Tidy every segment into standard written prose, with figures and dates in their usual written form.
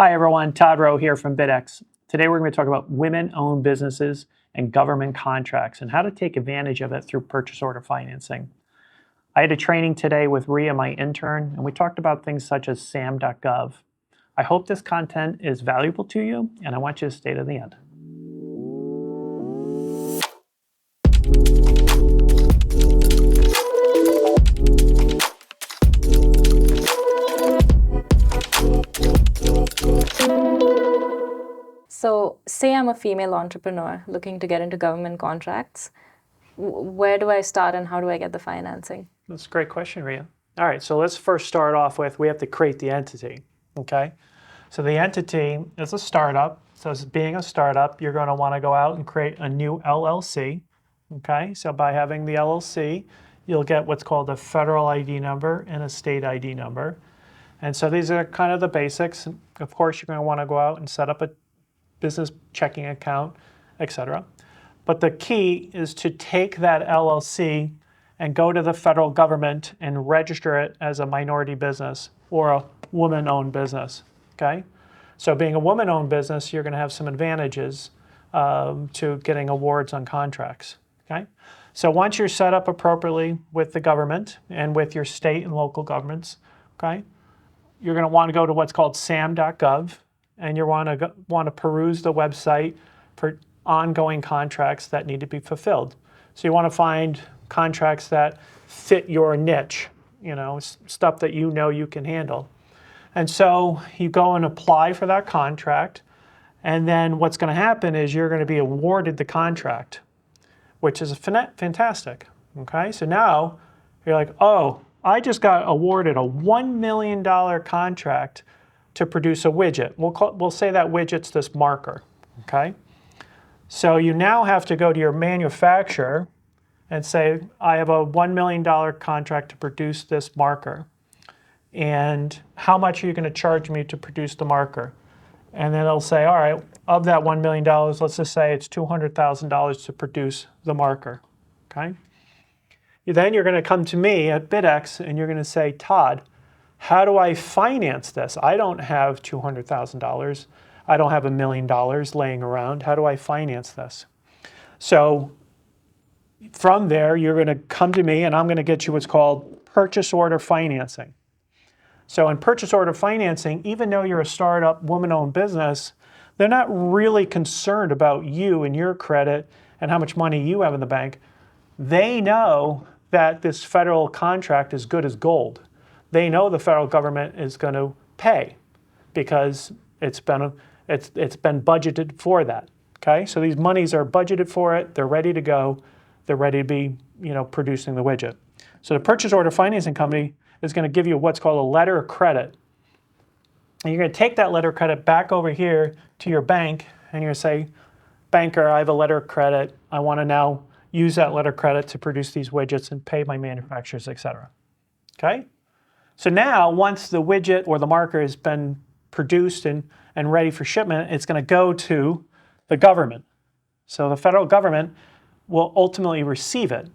Hi everyone, Todd Rowe here from BitX. Today we're going to talk about women-owned businesses and government contracts and how to take advantage of it through purchase order financing. I had a training today with Rhea, my intern, and we talked about things such as sam.gov. I hope this content is valuable to you, and I want you to stay to the end. So say I'm a female entrepreneur looking to get into government contracts. Where do I start and how do I get the financing? That's a great question, Rhea. All right, so let's first start off with we have to create the entity, okay? So the entity is a startup. So as being a startup, you're going to want to go out and create a new LLC, okay? So by having the LLC, you'll get what's called a federal ID number and a state ID number. And so these are kind of the basics. Of course, you're going to want to go out and set up a business checking account, etc. But the key is to take that LLC and go to the federal government and register it as a minority business or a woman-owned business, okay? So being a woman-owned business, you're going to have some advantages to getting awards on contracts, okay? So once you're set up appropriately with the government and with your state and local governments, okay, you're going to want to go to what's called sam.gov, and you want to peruse the website for ongoing contracts that need to be fulfilled. So you want to find contracts that fit your niche, you know, stuff that you know you can handle. And so you go and apply for that contract, and then what's going to happen is you're going to be awarded the contract, which is fantastic, okay? So now you're like, oh, I just got awarded a $1 million contract to produce a widget. We'll say that widget's this marker, okay? So you now have to go to your manufacturer and say, I have a $1 million contract to produce this marker. And how much are you going to charge me to produce the marker? And then it'll say, all right, of that $1 million, let's just say it's $200,000 to produce the marker, okay? Then you're going to come to me at BitX and you're going to say, Todd, how do I finance this? I don't have $200,000. I don't have $1 million laying around. How do I finance this? So from there, you're going to come to me and I'm going to get you what's called purchase order financing. So in purchase order financing, even though you're a startup, woman-owned business, they're not really concerned about you and your credit and how much money you have in the bank. They know that this federal contract is good as gold. They know the federal government is going to pay because it's been budgeted for that. Okay, so these monies are budgeted for it. They're ready to go. They're ready to be, producing the widget. So the purchase order financing company is going to give you what's called a letter of credit, and you're going to take that letter of credit back over here to your bank, and you're going to say, banker, I have a letter of credit. I want to now use that letter of credit to produce these widgets and pay my manufacturers, etc. Okay. So now, once the widget or the marker has been produced and ready for shipment, it's going to go to the government. So the federal government will ultimately receive it,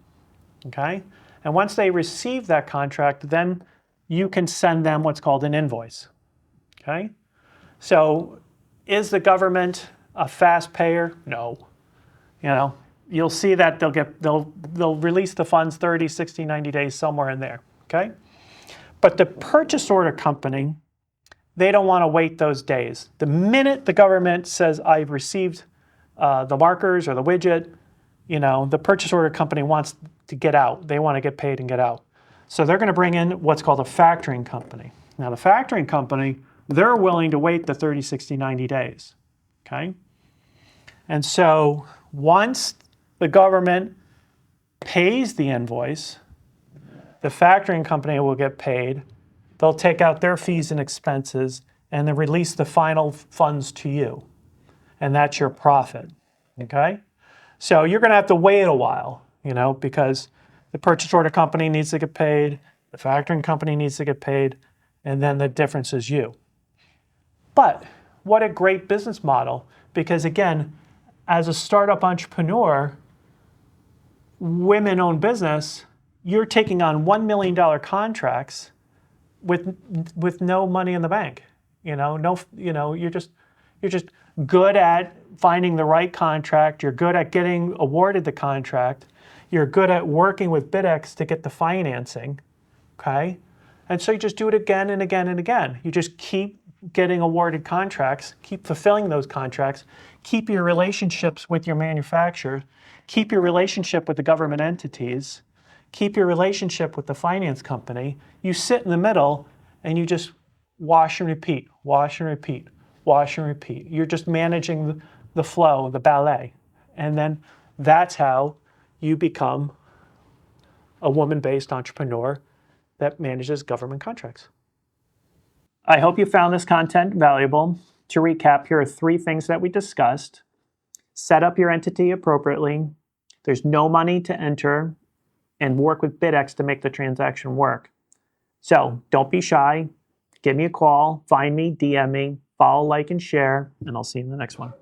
okay? And once they receive that contract, then you can send them what's called an invoice, okay? So is the government a fast payer? No. You'll see that they'll release the funds 30, 60, 90 days, somewhere in there, okay? But the purchase order company, they don't want to wait those days. The minute the government says, I've received the markers or the widget, the purchase order company wants to get out. They want to get paid and get out. So they're going to bring in what's called a factoring company. Now the factoring company, they're willing to wait the 30, 60, 90 days, okay? And so once the government pays the invoice, the factoring company will get paid. They'll take out their fees and expenses and then release the final funds to you. And that's your profit, okay? So you're going to have to wait a while, because the purchase order company needs to get paid, the factoring company needs to get paid, and then the difference is you. But what a great business model, because again, as a startup entrepreneur, women-owned business, you're taking on $1 million contracts with no money in the bank. You're just good at finding the right contract. You're good at getting awarded the contract. You're good at working with BitX to get the financing, okay? And so you just do it again and again and again. You just keep getting awarded contracts, keep fulfilling those contracts, keep your relationships with your manufacturer, keep your relationship with the government entities, keep your relationship with the finance company. You sit in the middle and you just wash and repeat, wash and repeat, wash and repeat. You're just managing the flow, the ballet. And then that's how you become a woman-based entrepreneur that manages government contracts. I hope you found this content valuable. To recap, here are 3 things that we discussed. Set up your entity appropriately. There's no money to enter, and work with BitX to make the transaction work. So don't be shy. Give me a call, find me, DM me, follow, like, and share, and I'll see you in the next one.